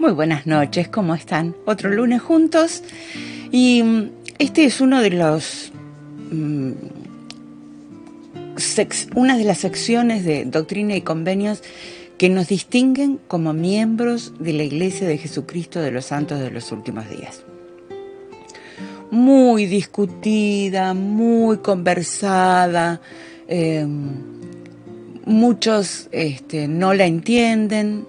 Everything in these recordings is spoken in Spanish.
Muy buenas noches, ¿cómo están? Otro lunes juntos y este es uno de los una de las secciones de Doctrina y Convenios que nos distinguen como miembros de la Iglesia de Jesucristo de los Santos de los Últimos Días. Muy discutida, muy conversada, muchos no la entienden,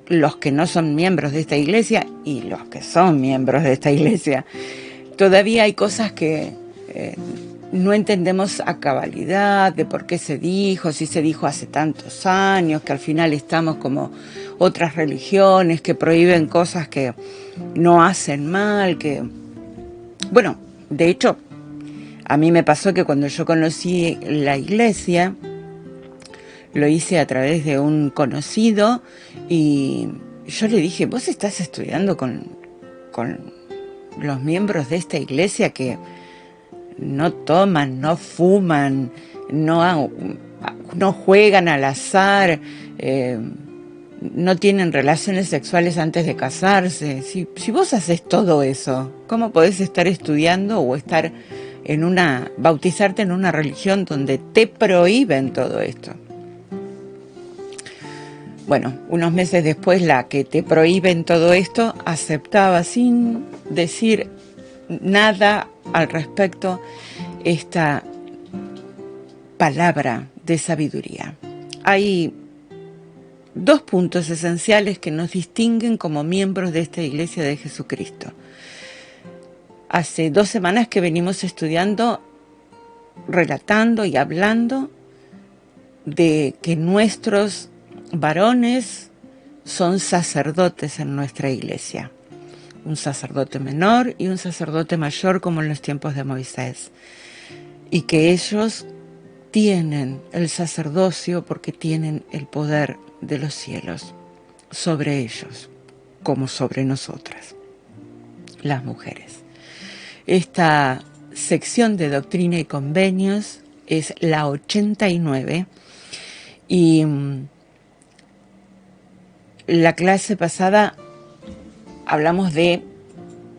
los que no son miembros de esta iglesia y los que son miembros de esta iglesia. Todavía hay cosas que no entendemos a cabalidad de por qué se dijo, si se dijo hace tantos años, que al final estamos como otras religiones que prohíben cosas que no hacen mal, que... Bueno, de hecho, a mí me pasó que cuando yo conocí la iglesia, lo hice a través de un conocido y yo le dije, vos estás estudiando con los miembros de esta iglesia que no toman, no fuman, no juegan al azar, no tienen relaciones sexuales antes de casarse. Si vos haces todo eso, ¿cómo podés estar estudiando o estar bautizarte en una religión donde te prohíben todo esto? Bueno, unos meses después, la que te prohíben todo esto aceptaba sin decir nada al respecto esta palabra de sabiduría. Hay dos puntos esenciales que nos distinguen como miembros de esta Iglesia de Jesucristo. Hace 2 semanas que venimos estudiando, relatando y hablando de que nuestros varones son sacerdotes en nuestra iglesia, un sacerdote menor y un sacerdote mayor como en los tiempos de Moisés, y que ellos tienen el sacerdocio porque tienen el poder de los cielos sobre ellos como sobre nosotras, las mujeres. Esta sección de Doctrina y Convenios es la 89 y la clase pasada hablamos de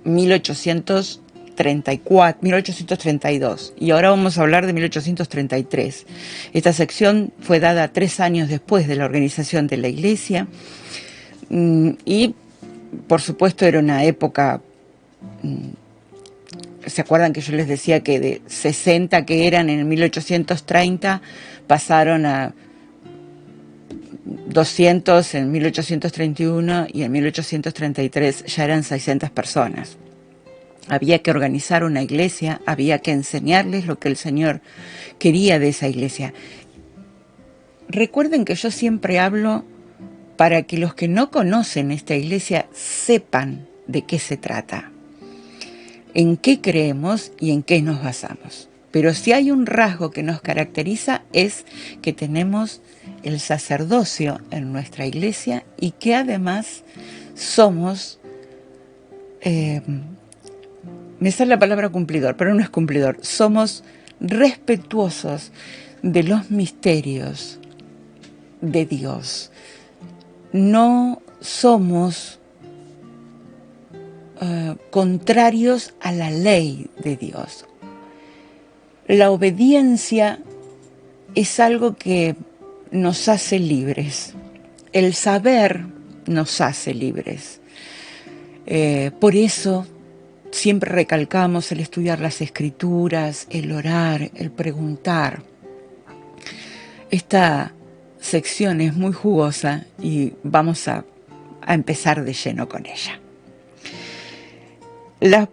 1832 y ahora vamos a hablar de 1833. Esta sección fue dada 3 años después de la organización de la iglesia y por supuesto era una época, ¿se acuerdan que yo les decía que de 60 que eran en 1830 pasaron a 200 en 1831 y en 1833 ya eran 600 personas. Había que organizar una iglesia, había que enseñarles lo que el Señor quería de esa iglesia. Recuerden que yo siempre hablo para que los que no conocen esta iglesia sepan de qué se trata, en qué creemos y en qué nos basamos. Pero si hay un rasgo que nos caracteriza es que tenemos el sacerdocio en nuestra iglesia y que además somos, me sale la palabra cumplidor, pero no es cumplidor, somos respetuosos de los misterios de Dios. No somos contrarios a la ley de Dios. La obediencia es algo que nos hace libres. El saber nos hace libres. Por eso siempre recalcamos el estudiar las Escrituras, el orar, el preguntar. Esta sección es muy jugosa y vamos a empezar de lleno con ella. El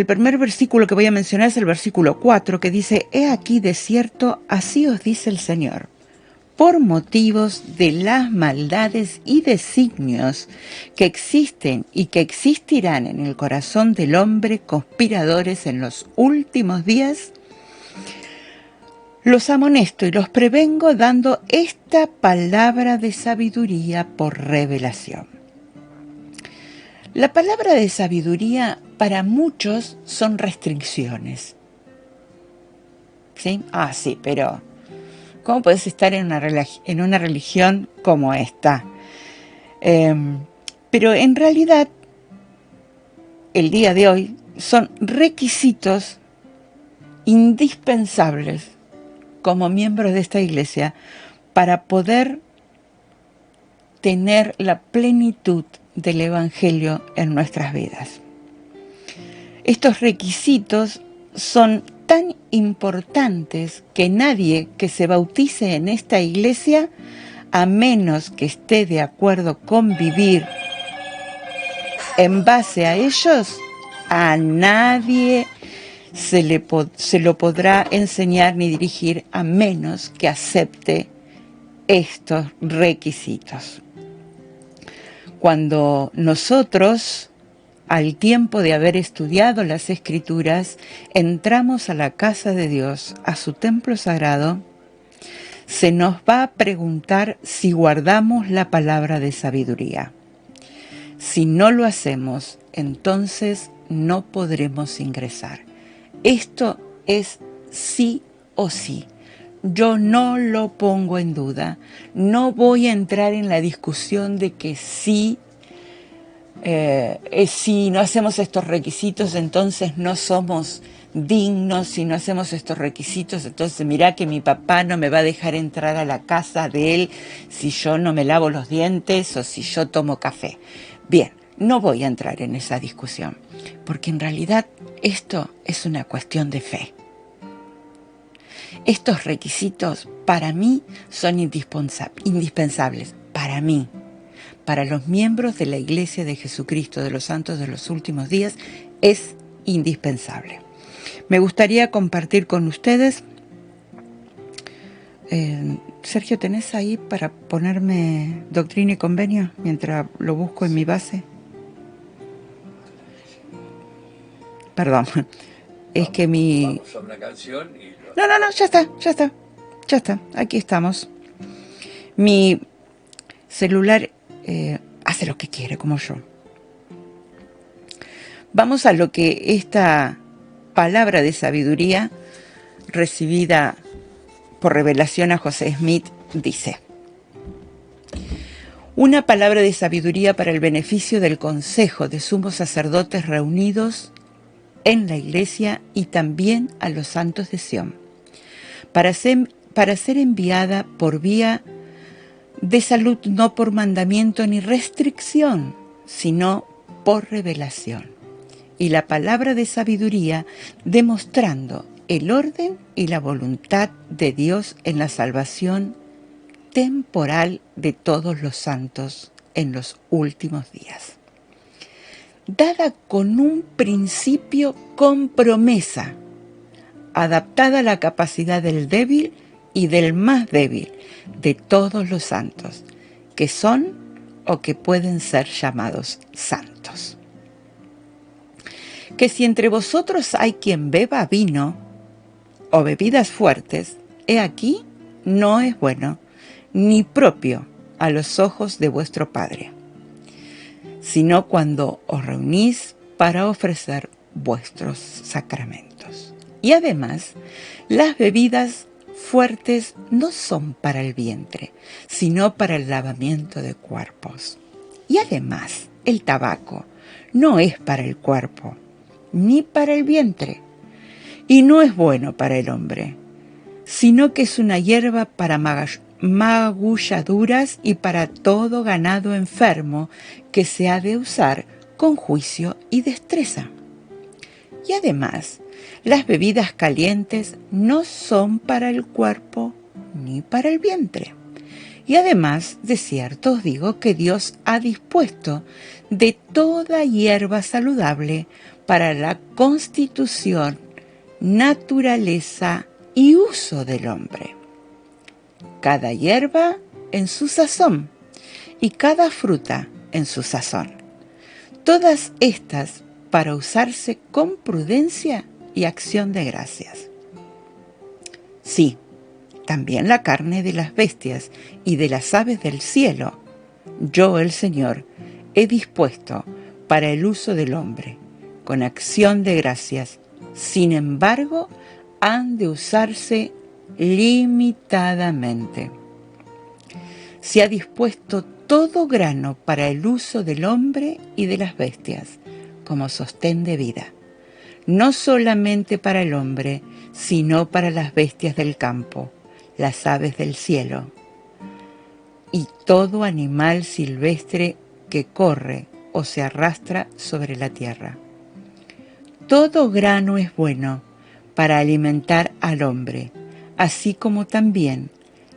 primer versículo que voy a mencionar es el versículo 4, que dice: He aquí de cierto, así os dice el Señor, por motivos de las maldades y designios que existen y que existirán en el corazón del hombre conspiradores en los últimos días, los amonesto y los prevengo dando esta palabra de sabiduría por revelación. La palabra de sabiduría para muchos son restricciones. ¿Sí? Sí, pero ¿cómo podés estar en una religión como esta? Pero en realidad, el día de hoy son requisitos indispensables como miembros de esta iglesia para poder tener la plenitud del Evangelio en nuestras vidas. Estos requisitos son tan importantes que nadie que se bautice en esta iglesia, a menos que esté de acuerdo con vivir en base a ellos, a nadie se lo podrá enseñar ni dirigir a menos que acepte estos requisitos. Cuando nosotros, al tiempo de haber estudiado las Escrituras, entramos a la casa de Dios, a su templo sagrado, se nos va a preguntar si guardamos la palabra de sabiduría. Si no lo hacemos, entonces no podremos ingresar. Esto es sí o sí. Yo no lo pongo en duda. No voy a entrar en la discusión de que si no hacemos estos requisitos, entonces no somos dignos. Si no hacemos estos requisitos, entonces mirá que mi papá no me va a dejar entrar a la casa de él si yo no me lavo los dientes o si yo tomo café. Bien, no voy a entrar en esa discusión, porque en realidad esto es una cuestión de fe. Estos requisitos para mí son indispensables, para mí, para los miembros de la Iglesia de Jesucristo de los Santos de los Últimos Días, es indispensable. Me gustaría compartir con ustedes, Sergio, ¿tenés ahí para ponerme Doctrina y Convenio mientras lo busco en mi base? Perdón, es que mi... Vamos a una canción y... No, ya está, aquí estamos. Mi celular hace lo que quiere, como yo. Vamos a lo que esta palabra de sabiduría recibida por revelación a José Smith dice: una palabra de sabiduría para el beneficio del consejo de sumos sacerdotes reunidos en la iglesia y también a los santos de Sión, para ser enviada por vía de salud, no por mandamiento ni restricción, sino por revelación. Y la palabra de sabiduría demostrando el orden y la voluntad de Dios en la salvación temporal de todos los santos en los últimos días, dada con un principio con promesa, adaptada a la capacidad del débil y del más débil de todos los santos, que son o que pueden ser llamados santos. Que si entre vosotros hay quien beba vino o bebidas fuertes, he aquí, no es bueno, ni propio a los ojos de vuestro Padre, sino cuando os reunís para ofrecer vuestros sacramentos. Y además, las bebidas fuertes no son para el vientre, sino para el lavamiento de cuerpos. Y además, el tabaco no es para el cuerpo, ni para el vientre, y no es bueno para el hombre, sino que es una hierba para magulladuras y para todo ganado enfermo que se ha de usar con juicio y destreza. Y además, las bebidas calientes no son para el cuerpo ni para el vientre. Y además, de cierto os digo que Dios ha dispuesto de toda hierba saludable para la constitución, naturaleza y uso del hombre. Cada hierba en su sazón y cada fruta en su sazón. Todas estas para usarse con prudencia y acción de gracias. Sí, también la carne de las bestias y de las aves del cielo, yo el Señor he dispuesto para el uso del hombre, con acción de gracias. Sin embargo, han de usarse limitadamente. Se ha dispuesto todo grano para el uso del hombre y de las bestias, como sostén de vida, no solamente para el hombre, sino para las bestias del campo, las aves del cielo, y todo animal silvestre que corre o se arrastra sobre la tierra. Todo grano es bueno para alimentar al hombre, así como también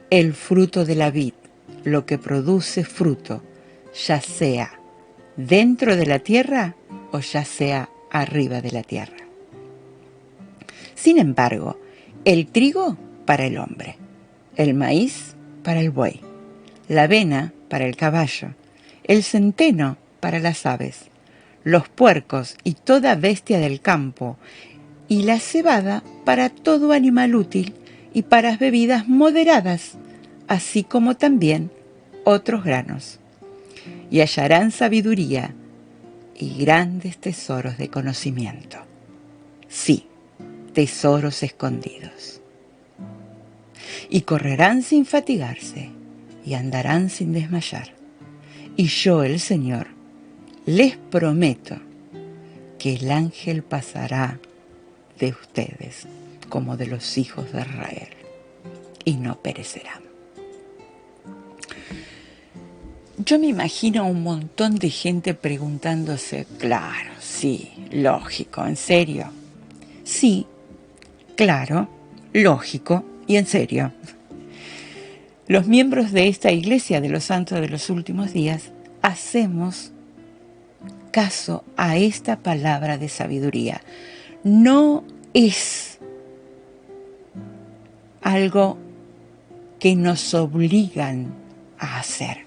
el fruto de la vid, lo que produce fruto, ya sea dentro de la tierra o ya sea arriba de la tierra. Sin embargo, el trigo para el hombre, el maíz para el buey, la avena para el caballo, el centeno para las aves, los puercos y toda bestia del campo, y la cebada para todo animal útil y para bebidas moderadas, así como también otros granos. Y hallarán sabiduría y grandes tesoros de conocimiento. Sí, tesoros escondidos. Y correrán sin fatigarse y andarán sin desmayar. Y yo, el Señor, les prometo que el ángel pasará de ustedes como de los hijos de Israel y no perecerán. Yo me imagino a un montón de gente preguntándose, claro, sí, lógico, ¿en serio? Sí, claro, lógico y en serio. Los miembros de esta iglesia de los santos de los últimos días hacemos caso a esta palabra de sabiduría. No es algo que nos obligan a hacer.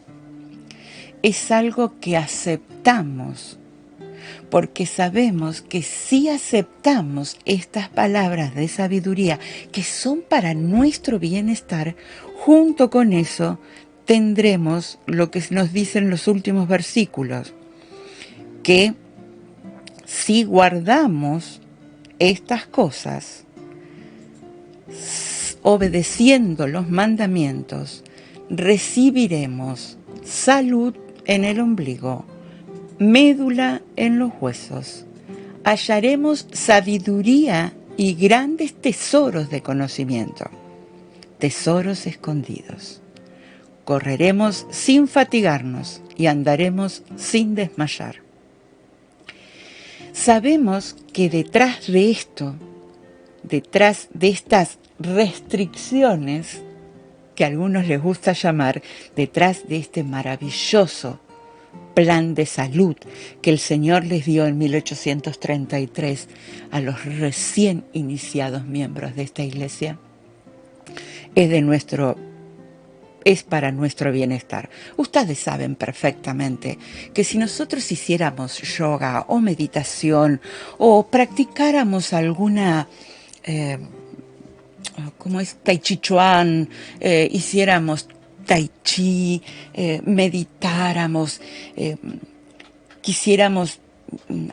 Es algo que aceptamos, porque sabemos que si aceptamos estas palabras de sabiduría que son para nuestro bienestar, junto con eso tendremos lo que nos dicen los últimos versículos, que si guardamos estas cosas, obedeciendo los mandamientos, recibiremos salud en el ombligo, médula en los huesos, hallaremos sabiduría y grandes tesoros de conocimiento, tesoros escondidos. Correremos sin fatigarnos y andaremos sin desmayar. Sabemos que detrás de esto, detrás de estas restricciones, que a algunos les gusta llamar, detrás de este maravilloso plan de salud que el Señor les dio en 1833 a los recién iniciados miembros de esta iglesia, es para nuestro bienestar. Ustedes saben perfectamente que si nosotros hiciéramos yoga o meditación o practicáramos alguna como es Tai Chi Chuan, hiciéramos Tai Chi, meditáramos, quisiéramos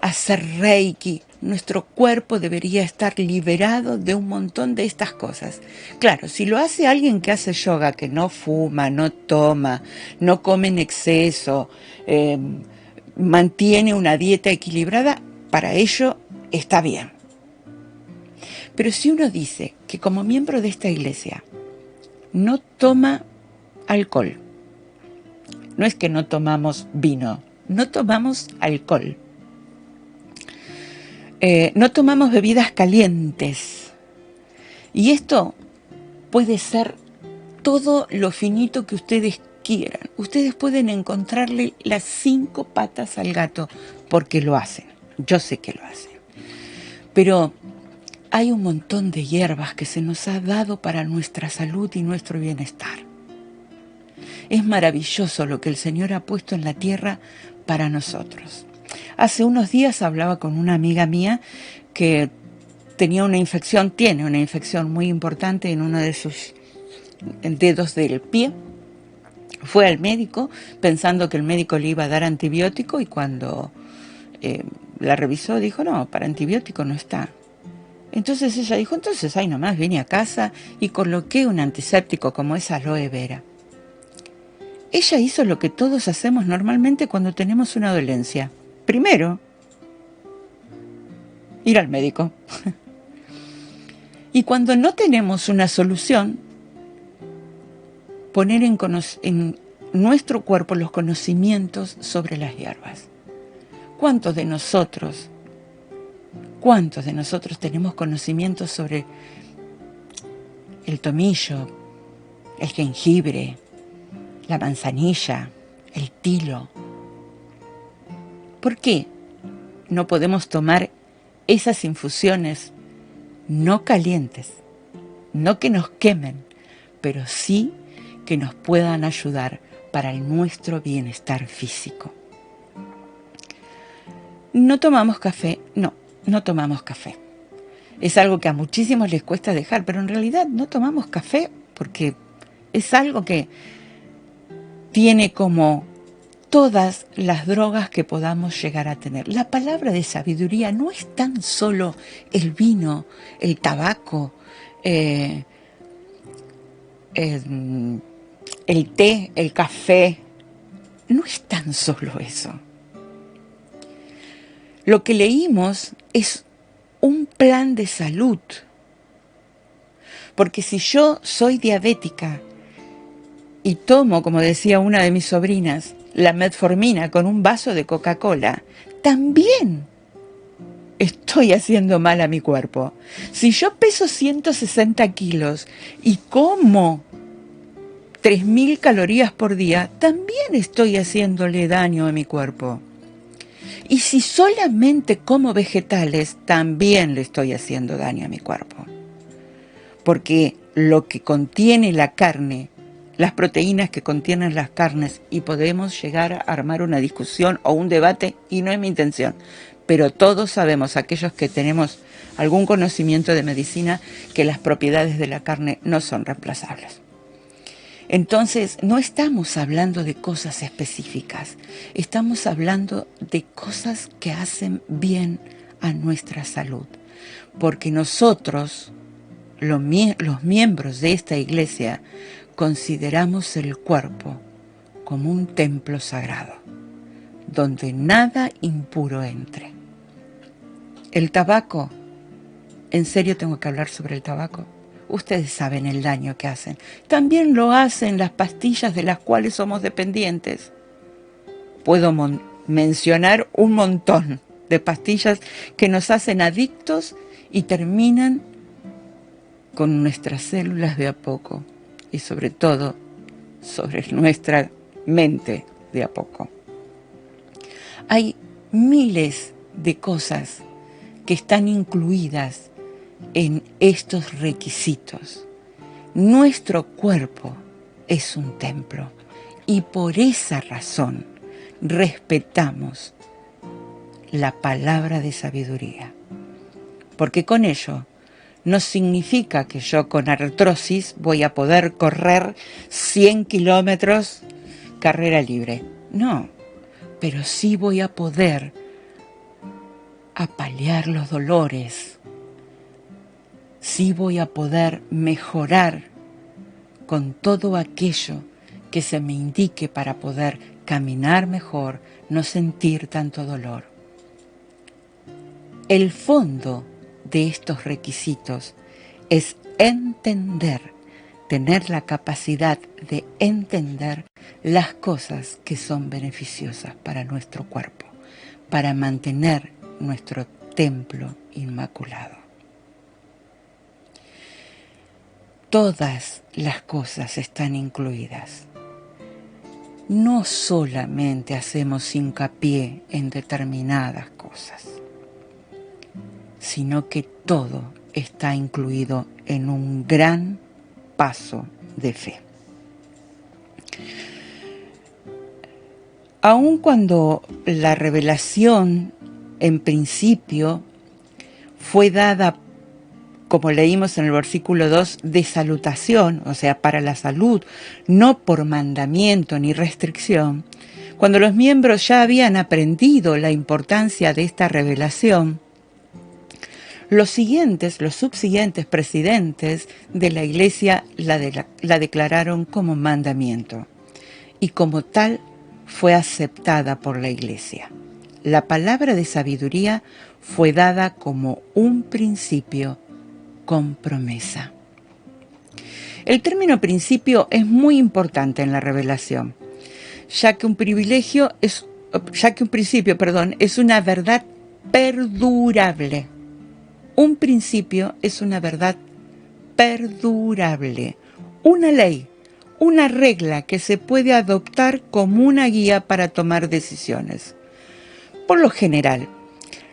hacer Reiki, nuestro cuerpo debería estar liberado de un montón de estas cosas. Claro, si lo hace alguien que hace yoga, que no fuma, no toma, no come en exceso, mantiene una dieta equilibrada, para ello está bien. Pero si uno dice que como miembro de esta iglesia no toma alcohol, no es que no tomamos vino, no tomamos alcohol, no tomamos bebidas calientes, y esto puede ser todo lo finito que ustedes quieran. Ustedes pueden encontrarle las 5 patas al gato porque lo hacen, yo sé que lo hacen, pero hay un montón de hierbas que se nos ha dado para nuestra salud y nuestro bienestar. Es maravilloso lo que el Señor ha puesto en la tierra para nosotros. Hace unos días hablaba con una amiga mía que tiene una infección muy importante en uno de sus dedos del pie. Fue al médico pensando que el médico le iba a dar antibiótico y cuando la revisó dijo, no, para antibiótico no está. Entonces ella dijo, entonces ahí nomás vine a casa y coloqué un antiséptico como es aloe vera. ella hizo lo que todos hacemos normalmente cuando tenemos una dolencia. Primero, ir al médico. Y cuando no tenemos una solución, poner en nuestro cuerpo los conocimientos sobre las hierbas. ¿Cuántos de nosotros tenemos conocimientos sobre el tomillo, el jengibre, la manzanilla, el tilo? ¿Por qué no podemos tomar esas infusiones no calientes, no que nos quemen, pero sí que nos puedan ayudar para nuestro bienestar físico? No tomamos café, no tomamos café. Es algo que a muchísimos les cuesta dejar, pero en realidad no tomamos café porque es algo que tiene como todas las drogas que podamos llegar a tener. La palabra de sabiduría no es tan solo el vino, el tabaco, el té, el café. No es tan solo eso. Lo que leímos es un plan de salud. Porque si yo soy diabética y tomo, como decía una de mis sobrinas, la metformina con un vaso de Coca-Cola, también estoy haciendo mal a mi cuerpo. Si yo peso 160 kilos y como 3.000 calorías por día, también estoy haciéndole daño a mi cuerpo. Y si solamente como vegetales, también le estoy haciendo daño a mi cuerpo. Porque lo que contiene la carne, las proteínas que contienen las carnes, y podemos llegar a armar una discusión o un debate, y no es mi intención, pero todos sabemos, aquellos que tenemos algún conocimiento de medicina, que las propiedades de la carne no son reemplazables. Entonces, no estamos hablando de cosas específicas, estamos hablando de cosas que hacen bien a nuestra salud, porque nosotros, los miembros de esta iglesia, consideramos el cuerpo como un templo sagrado, donde nada impuro entre. El tabaco, ¿en serio tengo que hablar sobre el tabaco? Ustedes saben el daño que hacen. También lo hacen las pastillas de las cuales somos dependientes. Puedo mencionar un montón de pastillas que nos hacen adictos y terminan con nuestras células de a poco. Y sobre todo, sobre nuestra mente de a poco. Hay miles de cosas que están incluidas en estos requisitos. Nuestro cuerpo es un templo y por esa razón respetamos la palabra de sabiduría. Porque con ello no significa que yo con artrosis voy a poder correr 100 kilómetros carrera libre. No, pero sí voy a poder apalear los dolores. Sí voy a poder mejorar con todo aquello que se me indique para poder caminar mejor, no sentir tanto dolor. El fondo de estos requisitos es entender, tener la capacidad de entender las cosas que son beneficiosas para nuestro cuerpo, para mantener nuestro templo inmaculado. Todas las cosas están incluidas. No solamente hacemos hincapié en determinadas cosas, sino que todo está incluido en un gran paso de fe. Aun cuando la revelación en principio fue dada, como leímos en el versículo 2, de salutación, o sea, para la salud, no por mandamiento ni restricción, cuando los miembros ya habían aprendido la importancia de esta revelación, los subsiguientes presidentes de la iglesia la declararon como mandamiento. y como tal fue aceptada por la Iglesia. La palabra de sabiduría fue dada como un principio con promesa. El término principio es muy importante en la revelación, ya que un principio es una verdad perdurable. Un principio es una verdad perdurable, una ley, una regla que se puede adoptar como una guía para tomar decisiones. Por lo general,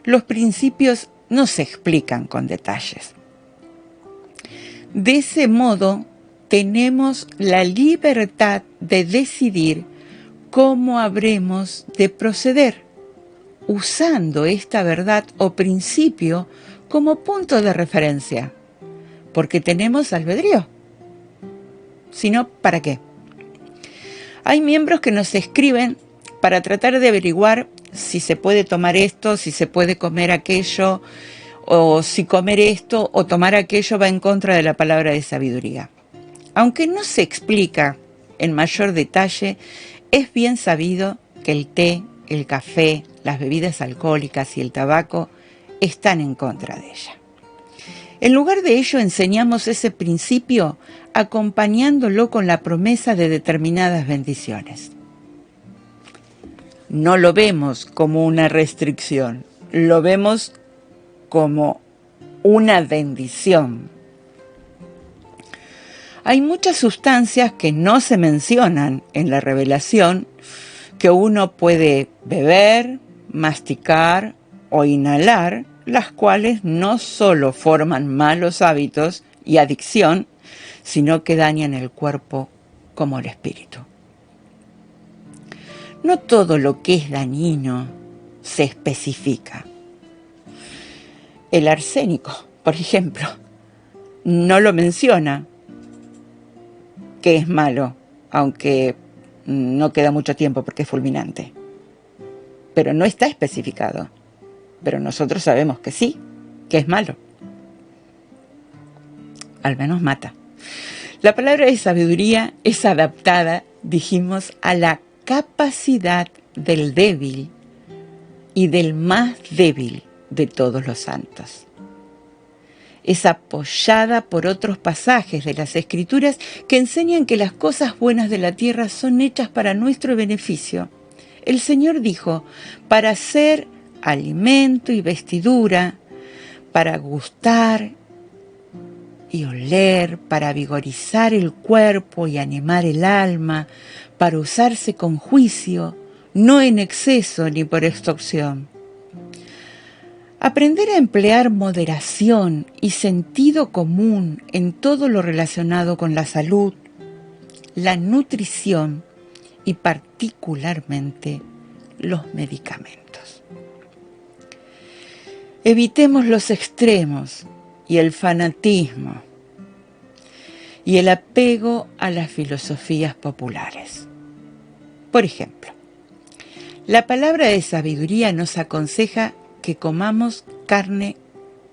los principios no se explican con detalles. De ese modo, tenemos la libertad de decidir cómo habremos de proceder, usando esta verdad o principio como punto de referencia, porque tenemos albedrío. Si no, ¿para qué? Hay miembros que nos escriben para tratar de averiguar si se puede tomar esto, si se puede comer aquello, o si comer esto o tomar aquello va en contra de la palabra de sabiduría. Aunque no se explica en mayor detalle, es bien sabido que el té, el café, las bebidas alcohólicas y el tabaco están en contra de ella. En lugar de ello, enseñamos ese principio acompañándolo con la promesa de determinadas bendiciones. No lo vemos como una restricción, lo vemos como una bendición. Hay muchas sustancias que no se mencionan en la revelación que uno puede beber, masticar o inhalar, las cuales no solo forman malos hábitos y adicción, sino que dañan el cuerpo como el espíritu. No todo lo que es dañino se especifica. El arsénico, por ejemplo, no lo menciona que es malo, aunque no queda mucho tiempo porque es fulminante. Pero no está especificado. Pero nosotros sabemos que sí, que es malo. Al menos mata. La palabra de sabiduría es adaptada, dijimos, a la capacidad del débil y del más débil de todos los santos. Es apoyada por otros pasajes de las Escrituras que enseñan que las cosas buenas de la tierra son hechas para nuestro beneficio. El Señor dijo, para ser alimento y vestidura, para gustar y oler, para vigorizar el cuerpo y animar el alma, para usarse con juicio, no en exceso ni por extorsión. Aprender a emplear moderación y sentido común en todo lo relacionado con la salud, la nutrición y particularmente los medicamentos. Evitemos los extremos y el fanatismo y el apego a las filosofías populares. Por ejemplo, la palabra de sabiduría nos aconseja que comamos carne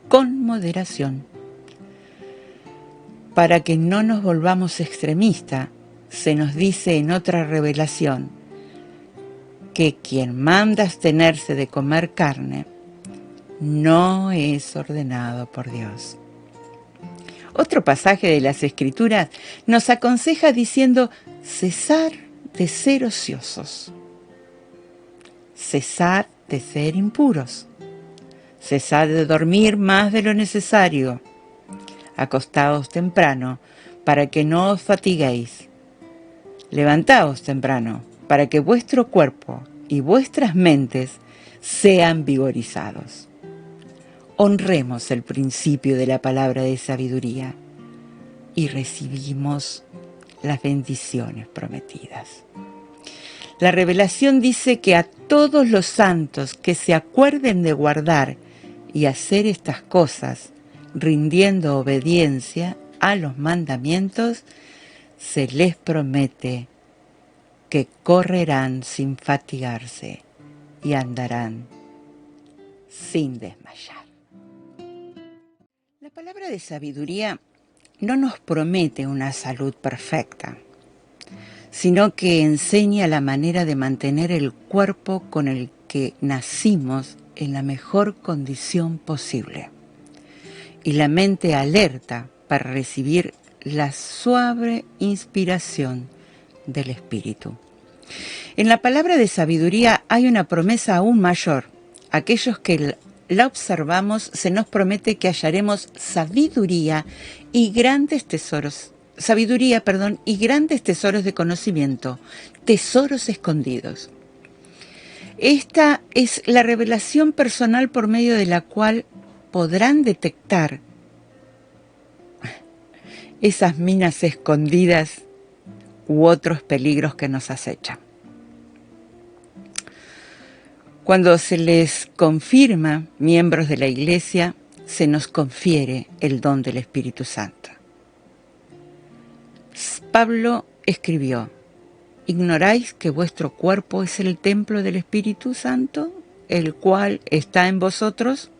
con moderación. Para que no nos volvamos extremistas, se nos dice en otra revelación que quien manda abstenerse de comer carne no es ordenado por Dios. Otro pasaje de las Escrituras nos aconseja diciendo, cesar de ser ociosos, cesar de ser impuros, cesad de dormir más de lo necesario, acostaos temprano, para que no os fatiguéis. Levantaos temprano, para que vuestro cuerpo y vuestras mentes sean vigorizados. Honremos el principio de la palabra de sabiduría y recibimos las bendiciones prometidas. La revelación dice que a todos los santos que se acuerden de guardar y hacer estas cosas, rindiendo obediencia a los mandamientos, se les promete que correrán sin fatigarse y andarán sin desmayar. La palabra de sabiduría no nos promete una salud perfecta, sino que enseña la manera de mantener el cuerpo con el que nacimos en la mejor condición posible y la mente alerta para recibir la suave inspiración del Espíritu. En la palabra de sabiduría hay una promesa aún mayor. Aquellos que la observamos, se nos promete que hallaremos sabiduría y grandes tesoros de conocimiento, tesoros escondidos. Esta es la revelación personal por medio de la cual podrán detectar esas minas escondidas u otros peligros que nos acechan. Cuando se les confirma miembros de la Iglesia, se nos confiere el don del Espíritu Santo. Pablo escribió: ¿ignoráis que vuestro cuerpo es el templo del Espíritu Santo, el cual está en vosotros?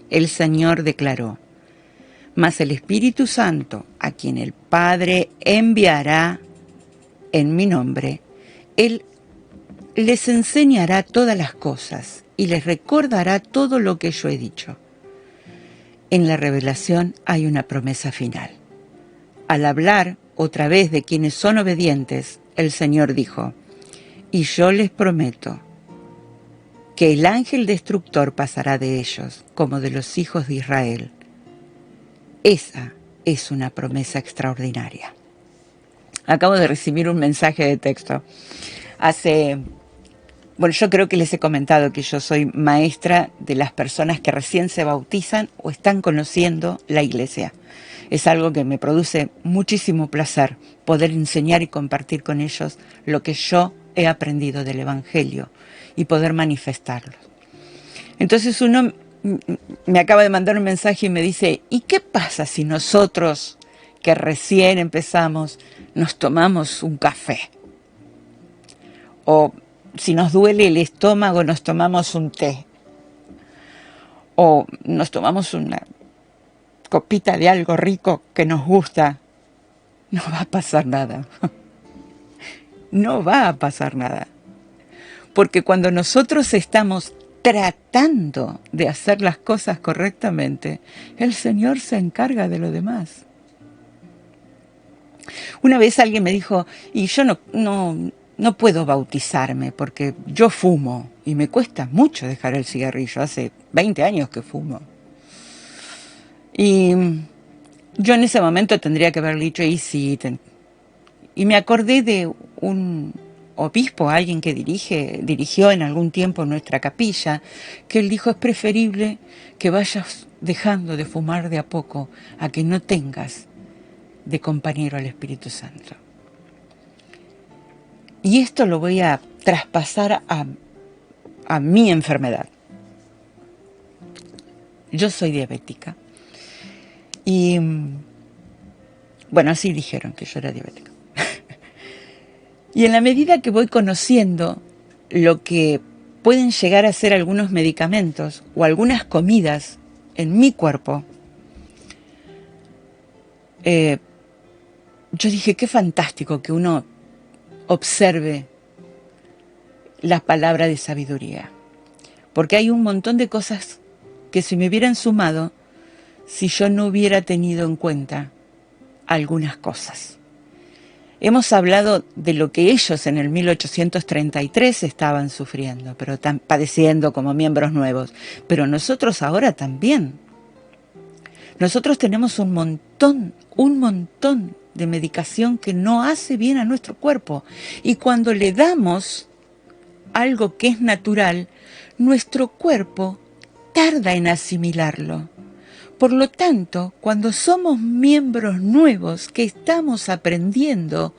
El Señor declaró: mas el Espíritu Santo, a quien el Padre enviará en mi nombre, Él les enseñará todas las cosas y les recordará todo lo que yo he dicho. En la revelación hay una promesa final. Al hablar otra vez de quienes son obedientes, el Señor dijo: y yo les prometo que el ángel destructor pasará de ellos, como de los hijos de Israel. Esa es una promesa extraordinaria. Acabo de recibir un mensaje de texto. Yo creo que les he comentado que yo soy maestra de las personas que recién se bautizan o están conociendo la Iglesia. Es algo que me produce muchísimo placer poder enseñar y compartir con ellos lo que yo he aprendido del Evangelio y poder manifestarlo. Entonces uno me acaba de mandar un mensaje y me dice: ¿y qué pasa si nosotros, que recién empezamos, nos tomamos un café? O si nos duele el estómago, nos tomamos un té. O nos tomamos una copita de algo rico que nos gusta. No va a pasar nada. No va a pasar nada. Porque cuando nosotros estamos tratando de hacer las cosas correctamente, el Señor se encarga de lo demás. Una vez alguien me dijo: y yo no puedo bautizarme porque yo fumo y me cuesta mucho dejar el cigarrillo. Hace 20 años que fumo. Y yo en ese momento tendría que haber dicho: y me acordé de un obispo, alguien que dirigió en algún tiempo nuestra capilla, que él dijo: es preferible que vayas dejando de fumar de a poco a que no tengas de compañero al Espíritu Santo. Y esto lo voy a traspasar a mi enfermedad. Yo soy diabética. Y así dijeron que yo era diabética. Y en la medida que voy conociendo lo que pueden llegar a ser algunos medicamentos o algunas comidas en mi cuerpo, yo dije: qué fantástico que uno observe la palabra de sabiduría. Porque hay un montón de cosas que se me hubieran sumado si yo no hubiera tenido en cuenta algunas cosas. Hemos hablado de lo que ellos en el 1833 estaban sufriendo, padeciendo como miembros nuevos. Pero nosotros ahora también. Nosotros tenemos un montón de medicación que no hace bien a nuestro cuerpo. Y cuando le damos algo que es natural, nuestro cuerpo tarda en asimilarlo. Por lo tanto, cuando somos miembros nuevos que estamos aprendiendo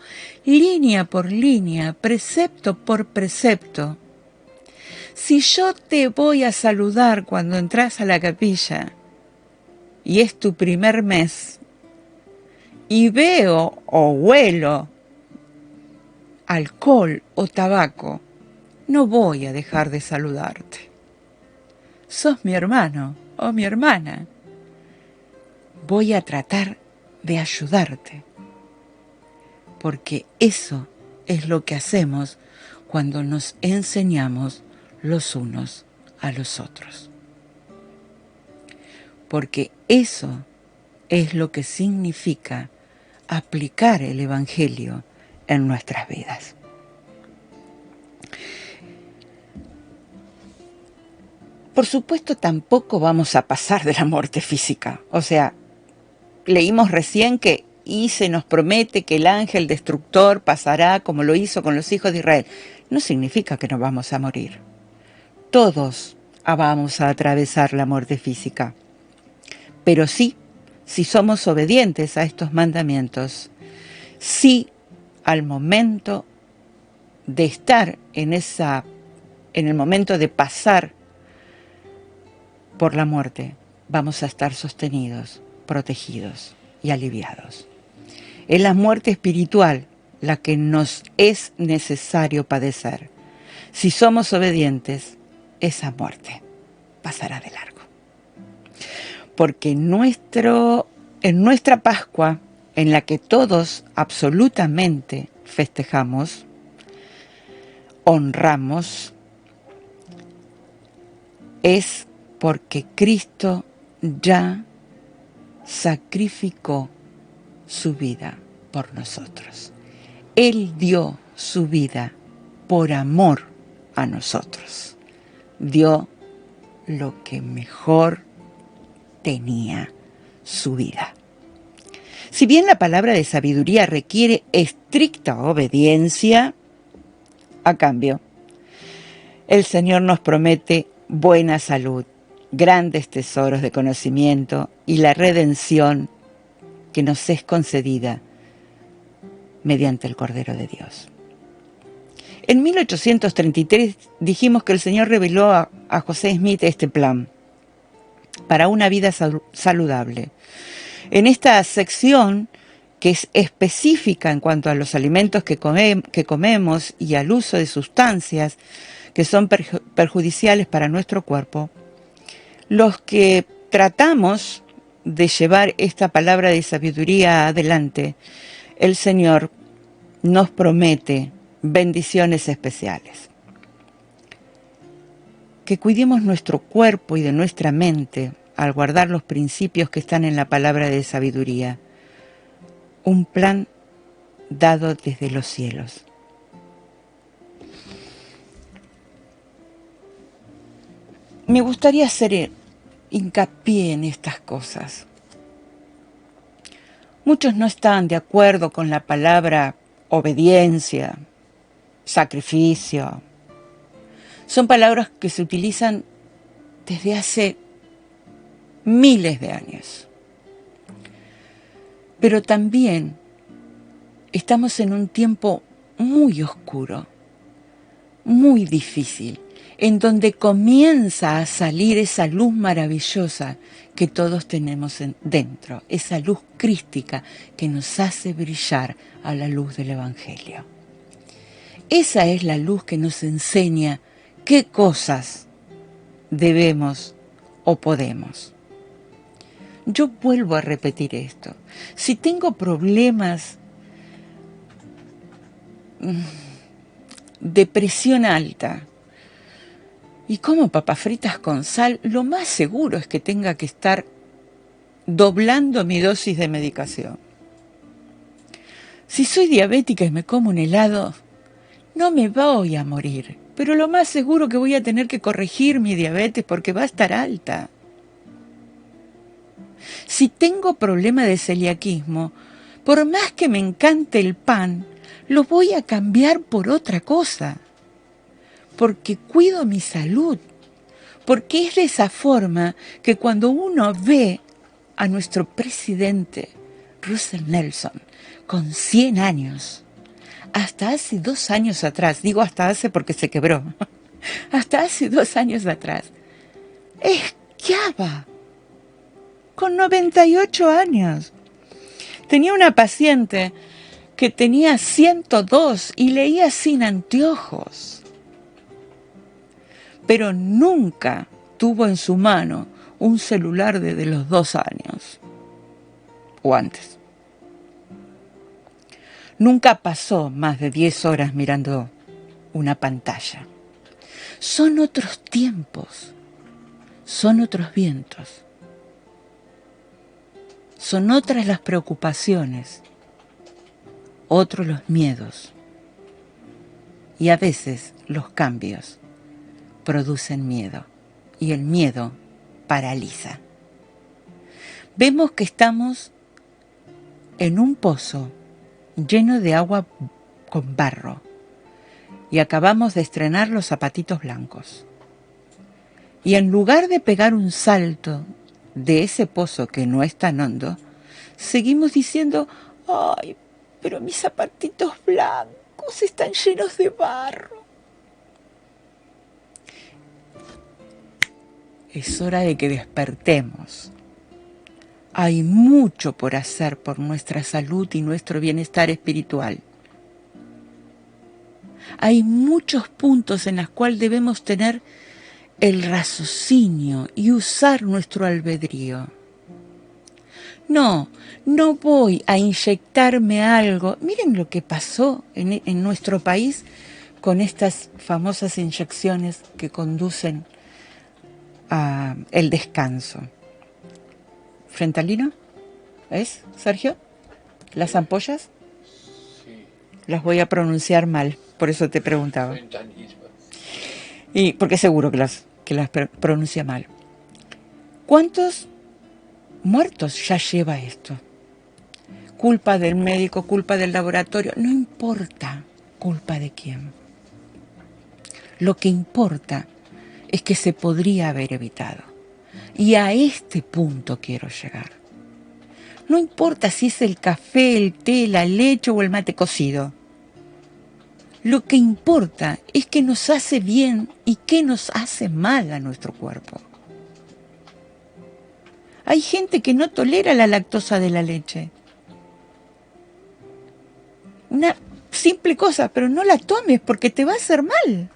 línea por línea, precepto por precepto, si yo te voy a saludar cuando entras a la capilla y es tu primer mes y veo o huelo alcohol o tabaco, no voy a dejar de saludarte. Sos mi hermano o mi hermana. Voy a tratar de ayudarte, porque eso es lo que hacemos cuando nos enseñamos los unos a los otros. Porque eso es lo que significa aplicar el Evangelio en nuestras vidas. Por supuesto, tampoco vamos a pasar de la muerte física. O sea, leímos recién que se nos promete que el ángel destructor pasará como lo hizo con los hijos de Israel. No significa que no vamos a morir. Todos vamos a atravesar la muerte física. Pero sí, si somos obedientes a estos mandamientos, sí, al momento de estar en el momento de pasar por la muerte, vamos a estar sostenidos, protegidos y aliviados. Es la muerte espiritual la que nos es necesario padecer. Si somos obedientes, esa muerte pasará de largo. Porque en nuestra Pascua, en la que todos absolutamente festejamos, honramos, es porque Cristo ya sacrificó su vida por nosotros. Él dio su vida por amor a nosotros. Dio lo que mejor tenía, su vida. Si bien la palabra de sabiduría requiere estricta obediencia, a cambio, el Señor nos promete buena salud, grandes tesoros de conocimiento y la redención que nos es concedida mediante el Cordero de Dios. En 1833 dijimos que el Señor reveló a José Smith este plan para una vida saludable. En esta sección, que es específica en cuanto a los alimentos que comemos y al uso de sustancias que son perjudiciales para nuestro cuerpo, los que tratamos de llevar esta palabra de sabiduría adelante, el Señor nos promete bendiciones especiales. Que cuidemos nuestro cuerpo y de nuestra mente al guardar los principios que están en la palabra de sabiduría. Un plan dado desde los cielos. Me gustaría hacer hincapié en estas cosas. Muchos no están de acuerdo con la palabra obediencia, sacrificio. Son palabras que se utilizan desde hace miles de años. Pero también estamos en un tiempo muy oscuro, muy difícil, en donde comienza a salir esa luz maravillosa que todos tenemos dentro, esa luz crística que nos hace brillar a la luz del Evangelio. Esa es la luz que nos enseña qué cosas debemos o podemos. Yo vuelvo a repetir esto. Si tengo problemas de presión alta y como papas fritas con sal, lo más seguro es que tenga que estar doblando mi dosis de medicación. Si soy diabética y me como un helado, no me voy a morir, pero lo más seguro que voy a tener que corregir mi diabetes porque va a estar alta. Si tengo problema de celiaquismo, por más que me encante el pan, lo voy a cambiar por otra cosa, porque cuido mi salud, porque es de esa forma que cuando uno ve a nuestro presidente Russell Nelson con 100 años, hasta hace 2 años atrás, digo hasta hace porque se quebró, hasta hace 2 años atrás, esquiaba con 98 años. Tenía una paciente que tenía 102 y leía sin anteojos. Pero nunca tuvo en su mano un celular desde los 2 años o antes. Nunca pasó más de 10 horas mirando una pantalla. Son otros tiempos, son otros vientos, son otras las preocupaciones, otros los miedos. Y a veces los cambios producen miedo y el miedo paraliza. Vemos que estamos en un pozo lleno de agua con barro y acabamos de estrenar los zapatitos blancos. Y en lugar de pegar un salto de ese pozo que no es tan hondo, seguimos diciendo, ay, pero mis zapatitos blancos están llenos de barro. Es hora de que despertemos. Hay mucho por hacer por nuestra salud y nuestro bienestar espiritual. Hay muchos puntos en los cuales debemos tener el raciocinio y usar nuestro albedrío. No voy a inyectarme algo. Miren lo que pasó en nuestro país con estas famosas inyecciones que conducen a el descanso. ¿Frentalino? ¿Es, Sergio? ¿Las ampollas? Sí. Las voy a pronunciar mal, por eso te preguntaba. Fentanylismo. Y porque seguro que las pronuncia mal. ¿Cuántos muertos ya lleva esto? Culpa del médico, culpa del laboratorio, no importa culpa de quién. Lo que importa es que se podría haber evitado. Y a este punto quiero llegar. No importa si es el café, el té, la leche o el mate cocido. Lo que importa es qué nos hace bien y qué nos hace mal a nuestro cuerpo. Hay gente que no tolera la lactosa de la leche. Una simple cosa, pero no la tomes porque te va a hacer mal.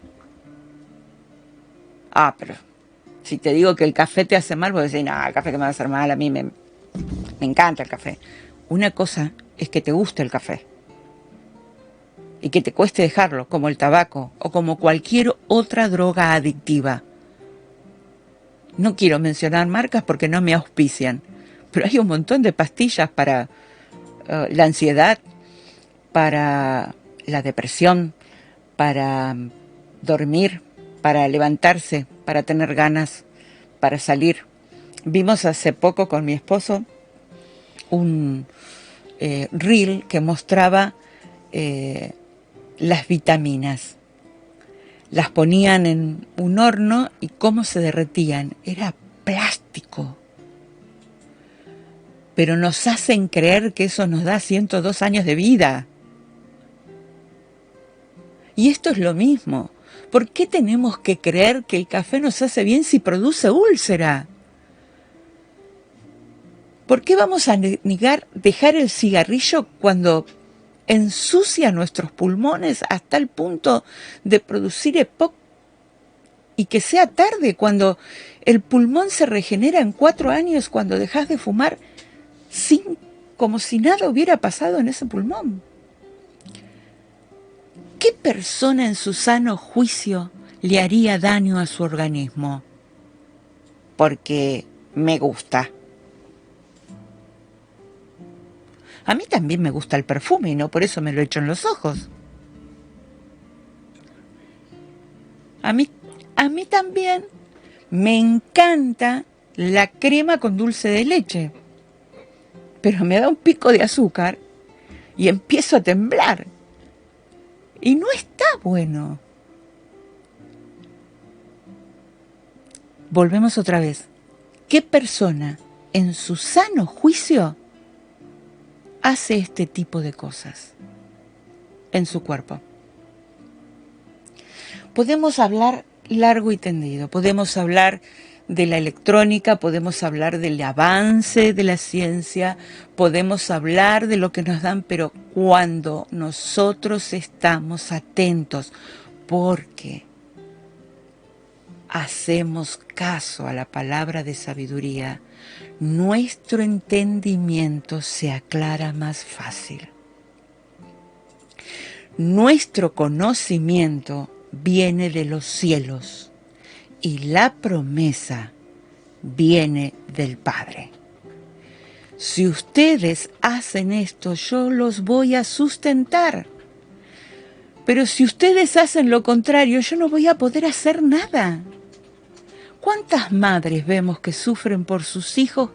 Ah, pero si te digo que el café te hace mal, vos decís, no, el café que me va a hacer mal, a mí me encanta el café. Una cosa es que te guste el café y que te cueste dejarlo, como el tabaco o como cualquier otra droga adictiva. No quiero mencionar marcas porque no me auspician, pero hay un montón de pastillas para la ansiedad, para la depresión, para dormir, para levantarse, para tener ganas, para salir. Vimos hace poco con mi esposo un reel que mostraba las vitaminas. Las ponían en un horno y cómo se derretían. Era plástico. Pero nos hacen creer que eso nos da 102 años de vida. Y esto es lo mismo. ¿Por qué tenemos que creer que el café nos hace bien si produce úlcera? ¿Por qué vamos a dejar el cigarrillo cuando ensucia nuestros pulmones hasta el punto de producir EPOC y que sea tarde cuando el pulmón se regenera en 4 años cuando dejas de fumar como si nada hubiera pasado en ese pulmón? ¿Qué persona en su sano juicio le haría daño a su organismo? Porque me gusta. A mí también me gusta el perfume y no por eso me lo echo en los ojos. A mí también me encanta la crema con dulce de leche, pero me da un pico de azúcar y empiezo a temblar. Y no está bueno. Volvemos otra vez. ¿Qué persona en su sano juicio hace este tipo de cosas en su cuerpo? Podemos hablar largo y tendido, podemos hablar de la electrónica, podemos hablar del avance de la ciencia, podemos hablar de lo que nos dan, pero cuando nosotros estamos atentos, porque hacemos caso a la palabra de sabiduría, nuestro entendimiento se aclara más fácil. Nuestro conocimiento viene de los cielos y la promesa viene del Padre. Si ustedes hacen esto, yo los voy a sustentar. Pero si ustedes hacen lo contrario, yo no voy a poder hacer nada. ¿Cuántas madres vemos que sufren por sus hijos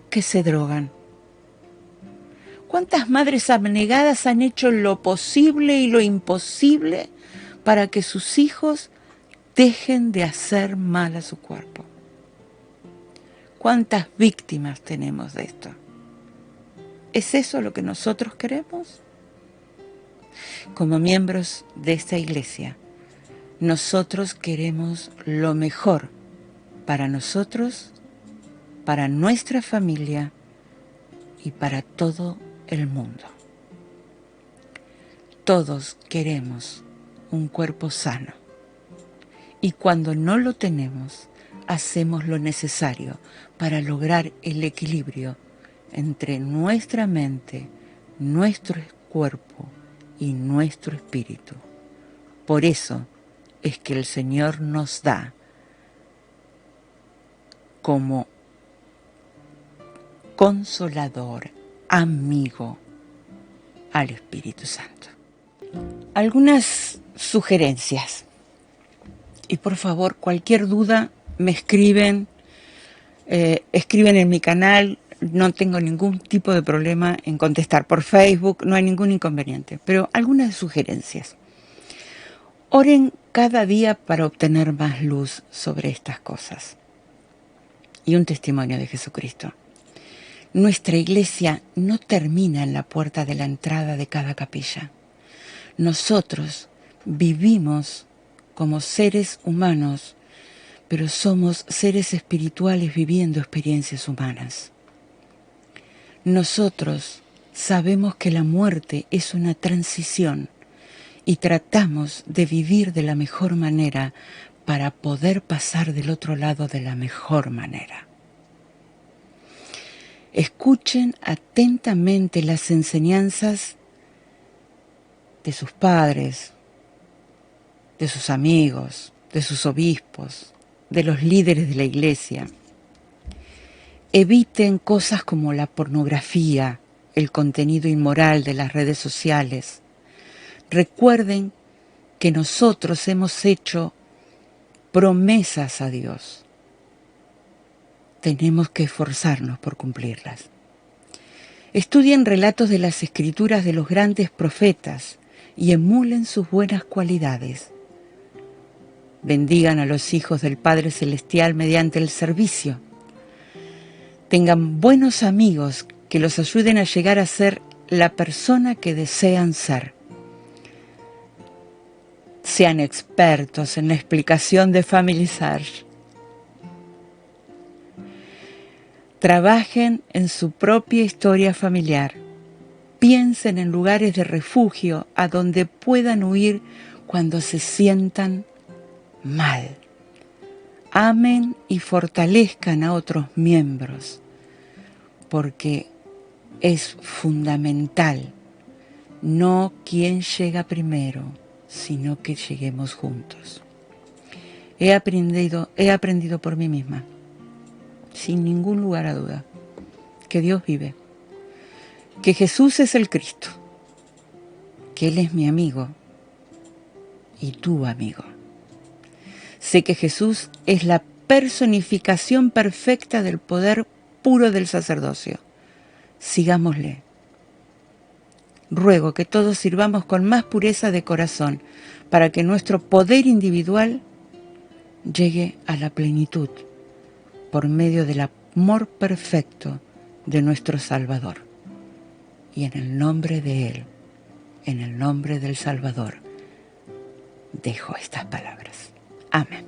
que se drogan? ¿Cuántas madres abnegadas han hecho lo posible y lo imposible para que sus hijos dejen de hacer mal a su cuerpo? ¿Cuántas víctimas tenemos de esto? ¿Es eso lo que nosotros queremos? Como miembros de esta iglesia, nosotros queremos lo mejor para nosotros, para nuestra familia y para todo el mundo. Todos queremos un cuerpo sano y cuando no lo tenemos, hacemos lo necesario para lograr el equilibrio entre nuestra mente, nuestro cuerpo y nuestro espíritu. Por eso es que el Señor nos da como consolador, amigo, al Espíritu Santo. Algunas sugerencias. Y por favor, cualquier duda me escriben en mi canal. No tengo ningún tipo de problema en contestar por Facebook, no hay ningún inconveniente. Pero algunas sugerencias. Oren cada día para obtener más luz sobre estas cosas. Y un testimonio de Jesucristo. Nuestra iglesia no termina en la puerta de la entrada de cada capilla. Nosotros vivimos como seres humanos, pero somos seres espirituales viviendo experiencias humanas. Nosotros sabemos que la muerte es una transición y tratamos de vivir de la mejor manera para poder pasar del otro lado de la mejor manera. Escuchen atentamente las enseñanzas de sus padres, de sus amigos, de sus obispos, de los líderes de la iglesia. Eviten cosas como la pornografía, el contenido inmoral de las redes sociales. Recuerden que nosotros hemos hecho promesas a Dios. Tenemos que esforzarnos por cumplirlas. Estudien relatos de las escrituras de los grandes profetas y emulen sus buenas cualidades. Bendigan a los hijos del Padre Celestial mediante el servicio. Tengan buenos amigos que los ayuden a llegar a ser la persona que desean ser. Sean expertos en la explicación de Family Search. Trabajen en su propia historia familiar. Piensen en lugares de refugio a donde puedan huir cuando se sientan mal. Amen y fortalezcan a otros miembros, porque es fundamental no quién llega primero, sino que lleguemos juntos. He aprendido por mí misma, sin ningún lugar a duda, que Dios vive, que Jesús es el Cristo, que Él es mi amigo y tu amigo. Sé que Jesús es la personificación perfecta del poder puro del sacerdocio. Sigámosle. Ruego que todos sirvamos con más pureza de corazón para que nuestro poder individual llegue a la plenitud por medio del amor perfecto de nuestro Salvador. Y en el nombre de Él, en el nombre del Salvador, dejo estas palabras. Amén.